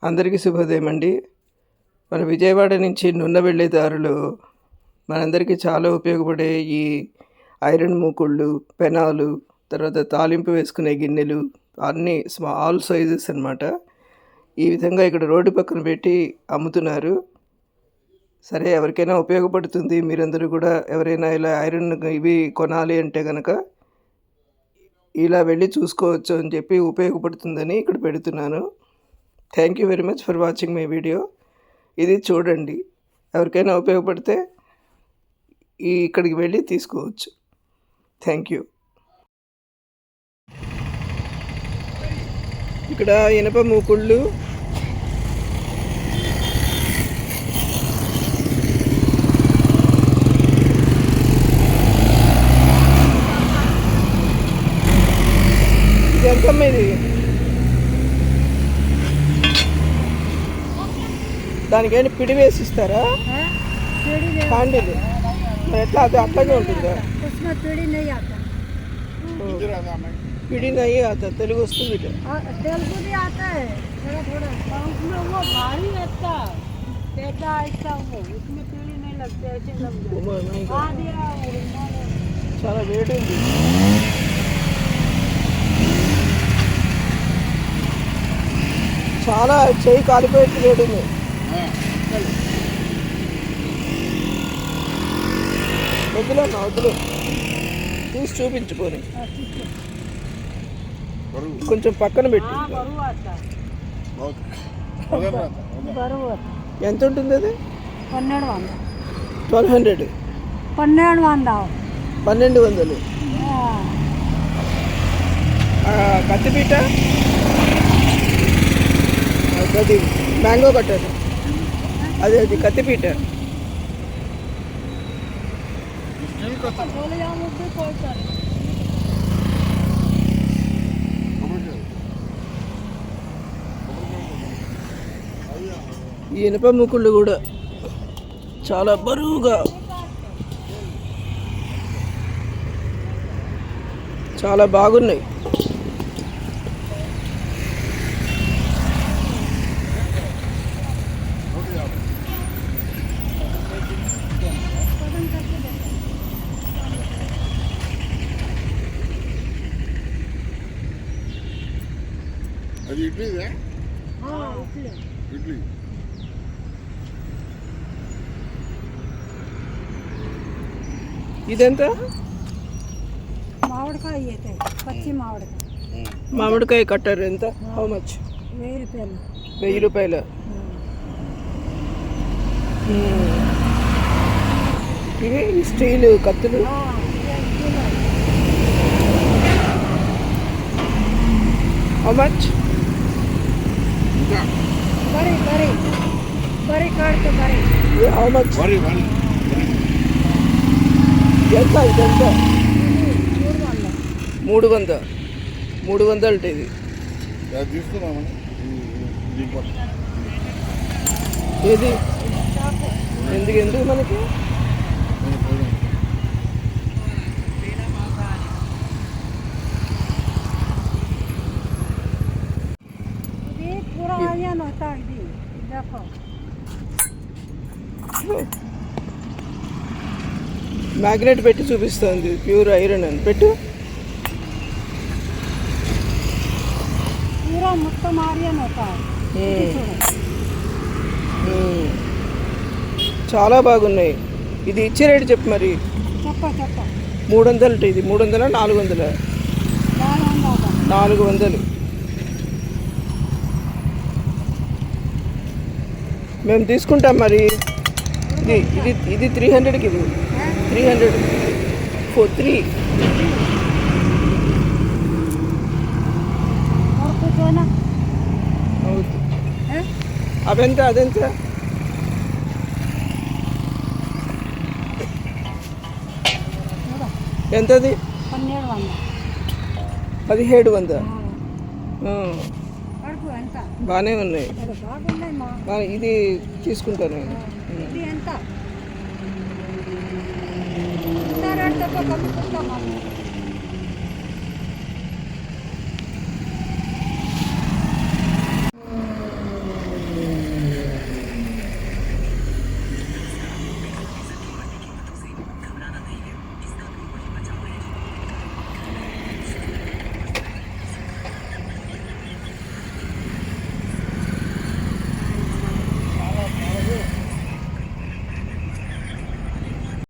అందరికీ శుభోదయం అండి. మన విజయవాడ నుంచి నున్న వెళ్ళే దారిలో మనందరికీ చాలా ఉపయోగపడే ఈ ఐరన్ మూకుళ్ళు, పెనాలు, తర్వాత తాలింపు వేసుకునే గిన్నెలు అన్నీ ఆల్ సైజెస్ అన్నమాట. ఈ విధంగా ఇక్కడ రోడ్డు పక్కన పెట్టి అమ్ముతున్నారు. సరే, ఎవరికైనా ఉపయోగపడుతుంది. మీరందరూ కూడా ఎవరైనా ఇలా ఐరన్ ఇవి కొనాలి అంటే కనుక ఇలా వెళ్ళి చూసుకోవచ్చు అని చెప్పి ఉపయోగపడుతుందని ఇక్కడ పెడుతున్నాను. Thank you very much for watching my video. ఇది చూడండి, ఎవరికైనా ఉపయోగపడితే ఇక్కడికి వెళ్ళి తీసుకోవచ్చు. Thank you. ఇక్కడ ఇనప మూకుళ్ళు, ఇది ఎంతమ్మా? ఇది దానికైనా పిడి వేసి ఇస్తారా? హ్యాండిల్ ఎట్లా? అది అట్లాగే ఉంటుందా? పిడి నయ్యి आता తెలుగు వస్తుంది. చాలా వేడి ఉంది. చాలా చెయ్యి కాలిపోయేట్టు వేడి ఉంది. వద్దులేమ్మా, వద్దులే, తీసి చూపించుకొని కొంచెం పక్కన పెట్టి. ఎంత ఉంటుంది అది? 1200. 1200. కత్తిపీట, అది మ్యాంగో కట్టర్, అది కత్తిపీట. ఈ ఇనుప మూకుళ్ళు కూడా చాలా బరువుగా, చాలా బాగున్నాయి. అది ఇడ్లీదే? ఇడ్లీ. ఇదెంత? మామిడికాయ, పచ్చి మామిడికాయ. మామిడికాయ కట్టర్ ఎంత? How much? 1000 రూపాయలు. 1000 రూపాయలు. ఇవి స్టీల్ కత్తులు. How much? How much? ఎంత? ఇదెంత? 300. 300 అంటే ఇది ఏది? ఎందుకు మనకి? మ్యాగ్నెట్ పెట్టి చూపిస్తుంది, ప్యూర్ ఐరన్ అని. పెట్టు. మొత్తం ఐరన్. చాలా బాగున్నాయి. ఇది ఇచ్చే రేటు చెప్పు మరి. 300. ఇది 300, 400? 400. మేము తీసుకుంటాం మరి. ఇది 300కి. ఇది 300 for 3. అవెంత? అదెంత? ఎంతది? 1700. బాగానే ఉన్నాయి. ఇది తీసుకుంటాను.